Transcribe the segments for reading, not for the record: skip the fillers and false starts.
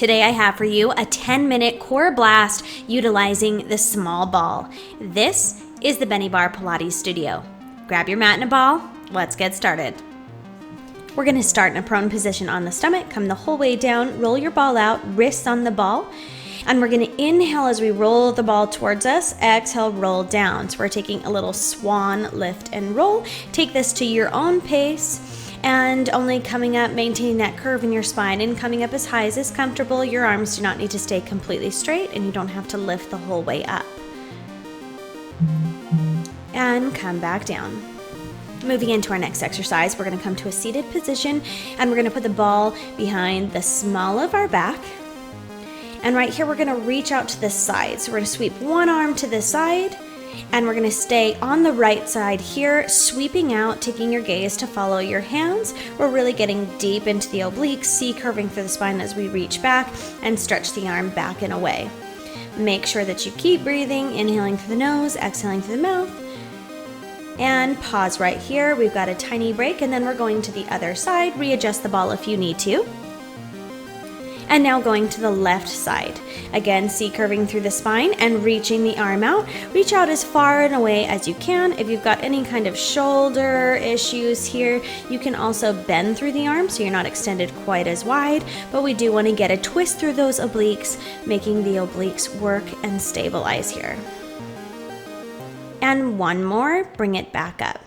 Today I have for you a 10-minute core blast utilizing the small ball. This is the Bennie Barre Pilates studio. Grab your mat and a ball. Let's get started. We're going to start in a prone position on the stomach. Come the whole way down, roll your ball out, wrists on the ball. And we're going to inhale as we roll the ball towards us. Exhale, roll down. So we're taking a little swan lift and roll. Take this to your own pace. And only coming up, maintaining that curve in your spine and coming up as high as is comfortable. Your arms do not need to stay completely straight and you don't have to lift the whole way up. And come back down. Moving into our next exercise, we're going to come to a seated position and we're going to put the ball behind the small of our back. And right here, we're going to reach out to the side. So we're going to sweep one arm to the side. And we're going to stay on the right side here, sweeping out, taking your gaze to follow your hands. We're really getting deep into the obliques, C-curving through the spine as we reach back and stretch the arm back and away. Make sure that you keep breathing, inhaling through the nose, exhaling through the mouth. And pause right here. We've got a tiny break, and then we're going to the other side. Readjust the ball if you need to. And now going to the left side. Again, C-curving through the spine and reaching the arm out. Reach out as far and away as you can. If you've got any kind of shoulder issues here, you can also bend through the arm so you're not extended quite as wide. But we do want to get a twist through those obliques, making the obliques work and stabilize here. And one more, bring it back up.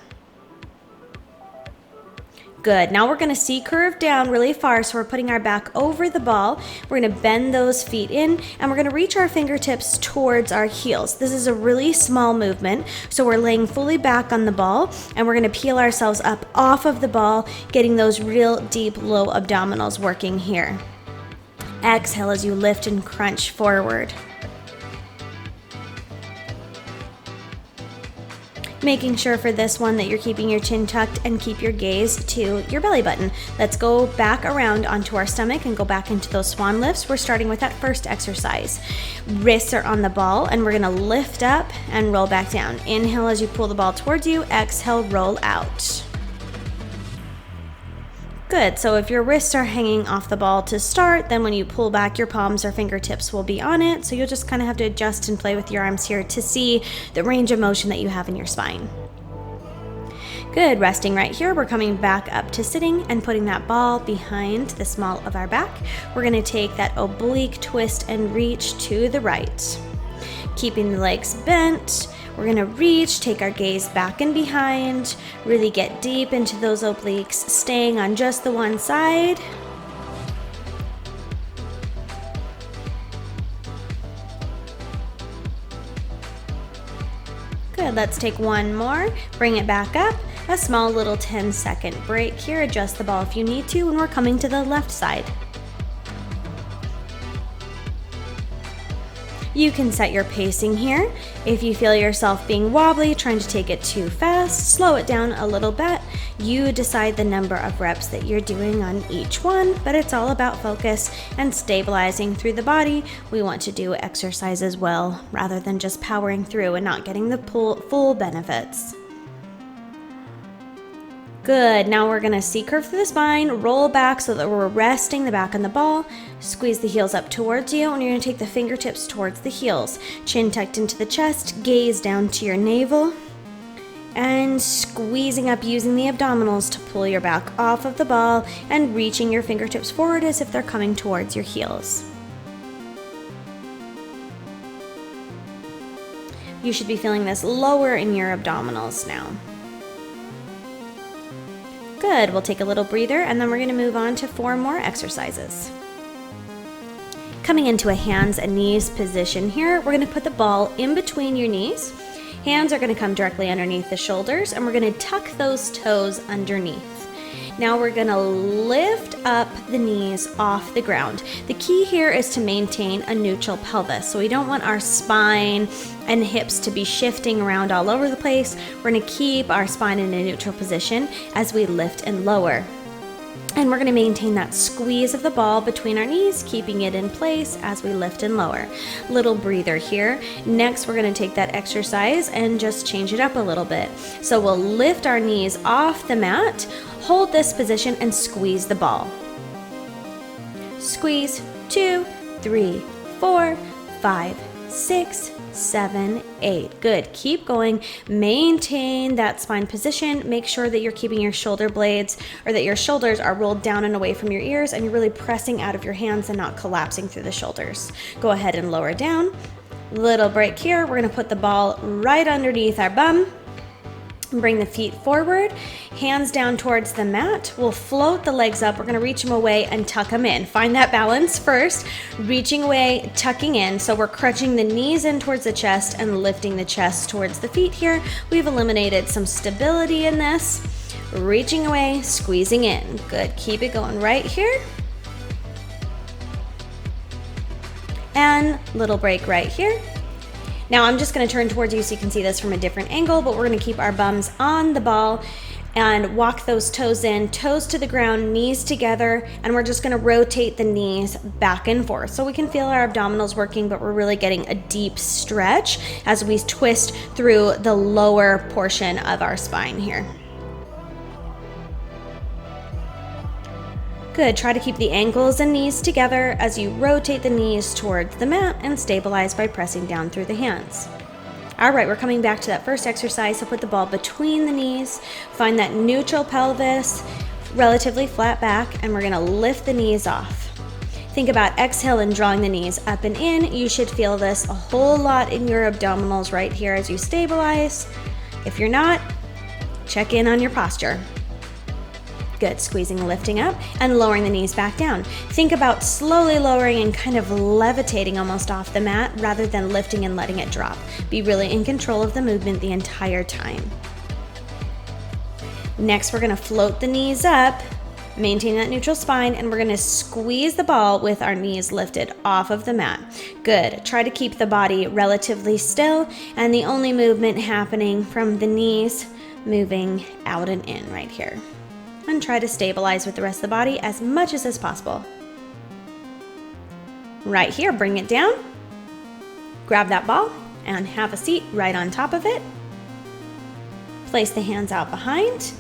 Good. Now we're going to C-curve down really far, so we're putting our back over the ball. We're going to bend those feet in, and we're going to reach our fingertips towards our heels. This is a really small movement, so we're laying fully back on the ball, and we're going to peel ourselves up off of the ball, getting those real deep low abdominals working here. Exhale as you lift and crunch forward. Making sure for this one that you're keeping your chin tucked and keep your gaze to your belly button. Let's go back around onto our stomach and go back into those swan lifts. We're starting with that first exercise. Wrists are on the ball and we're gonna lift up and roll back down. Inhale as you pull the ball towards you, exhale, roll out. Good, so if your wrists are hanging off the ball to start, then when you pull back, your palms or fingertips will be on it. So you'll just kind of have to adjust and play with your arms here to see the range of motion that you have in your spine. Good, resting right here. We're coming back up to sitting and putting that ball behind the small of our back. We're gonna take that oblique twist and reach to the right. Keeping the legs bent. We're gonna reach, take our gaze back and behind, really get deep into those obliques, staying on just the one side. Good, let's take one more, bring it back up, a small little 10-second break here, adjust the ball if you need to, and we're coming to the left side. You can set your pacing here. If you feel yourself being wobbly, trying to take it too fast, slow it down a little bit. You decide the number of reps that you're doing on each one, but it's all about focus and stabilizing through the body. We want to do exercise as well, rather than just powering through and not getting the full benefits. Good, now we're gonna C-curve through the spine, roll back so that we're resting the back on the ball, squeeze the heels up towards you, and you're gonna take the fingertips towards the heels. Chin tucked into the chest, gaze down to your navel, and squeezing up using the abdominals to pull your back off of the ball and reaching your fingertips forward as if they're coming towards your heels. You should be feeling this lower in your abdominals now. Good, we'll take a little breather and then we're gonna move on to 4 more exercises. Coming into a hands and knees position here, we're gonna put the ball in between your knees. Hands are gonna come directly underneath the shoulders and we're gonna tuck those toes underneath. Now we're gonna lift up the knees off the ground. The key here is to maintain a neutral pelvis. So we don't want our spine and hips to be shifting around all over the place. We're gonna keep our spine in a neutral position as we lift and lower. And we're gonna maintain that squeeze of the ball between our knees, keeping it in place as we lift and lower. Little breather here. Next, we're gonna take that exercise and just change it up a little bit. So we'll lift our knees off the mat, hold this position and squeeze the ball. squeeze, 2, 3, 4, 5, 6, 7, 8. Good. Keep going. Maintain that spine position. Make sure that you're keeping your shoulder blades, or that your shoulders are rolled down and away from your ears, and you're really pressing out of your hands and not collapsing through the shoulders. Go ahead and lower down. Little break here. We're going to put the ball right underneath our bum. Bring the feet forward, hands down towards the mat. We'll float the legs up. We're going to reach them away and tuck them in. Find that balance first, reaching away, tucking in. So we're crunching the knees in towards the chest and lifting the chest towards the feet here. We've eliminated some stability in this. Reaching away, squeezing in. Good. Keep it going right here. And little break right here. Now I'm just going to turn towards you so you can see this from a different angle, but we're going to keep our bums on the ball and walk those toes in, toes to the ground, knees together, and we're just going to rotate the knees back and forth so we can feel our abdominals working, but we're really getting a deep stretch as we twist through the lower portion of our spine here. Good. Try to keep the ankles and knees together as you rotate the knees towards the mat and stabilize by pressing down through the hands. All right, we're coming back to that first exercise. So put the ball between the knees, find that neutral pelvis, relatively flat back, and we're going to lift the knees off. Think about exhale and drawing the knees up and in. You should feel this a whole lot in your abdominals right here as you stabilize. If you're not, check in on your posture. Good. Squeezing, lifting up, and lowering the knees back down. Think about slowly lowering and kind of levitating almost off the mat rather than lifting and letting it drop. Be really in control of the movement the entire time. Next, we're going to float the knees up, maintain that neutral spine, and we're going to squeeze the ball with our knees lifted off of the mat. Good. Try to keep the body relatively still, and the only movement happening from the knees moving out and in right here. And try to stabilize with the rest of the body as much as is possible. Right here, bring it down. Grab that ball and have a seat right on top of it. Place the hands out behind.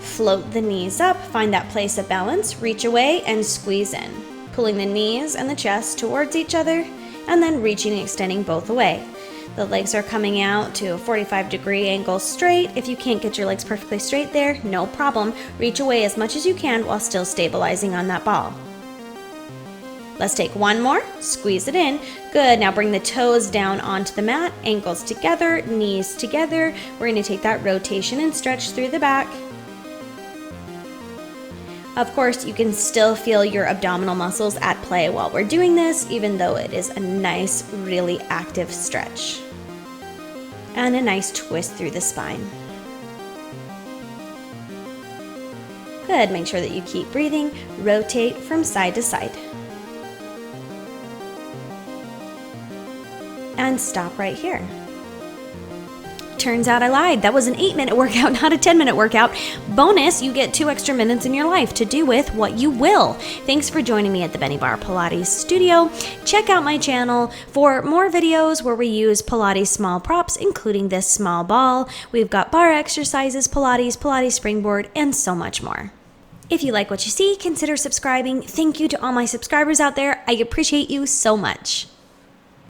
Float the knees up. Find that place of balance. Reach away and squeeze in. Pulling the knees and the chest towards each other, and then reaching and extending both away. The legs are coming out to a 45-degree angle straight. If you can't get your legs perfectly straight there, no problem. Reach away as much as you can while still stabilizing on that ball. Let's take one more. Squeeze it in. Good. Now bring the toes down onto the mat, ankles together, knees together. We're going to take that rotation and stretch through the back. Of course, you can still feel your abdominal muscles at play while we're doing this, even though it is a nice, really active stretch. And a nice twist through the spine. Good. Make sure that you keep breathing. Rotate from side to side. And stop right here. Turns out I lied. That was an 8-minute workout, not a 10-minute workout. Bonus, you get 2 extra minutes in your life to do with what you will. Thanks for joining me at the Bennie Barre Pilates studio. Check out my channel for more videos where we use Pilates small props, including this small ball. We've got bar exercises, Pilates springboard, and so much more. If you like what you see, consider subscribing. Thank you to all my subscribers out there. I appreciate you so much.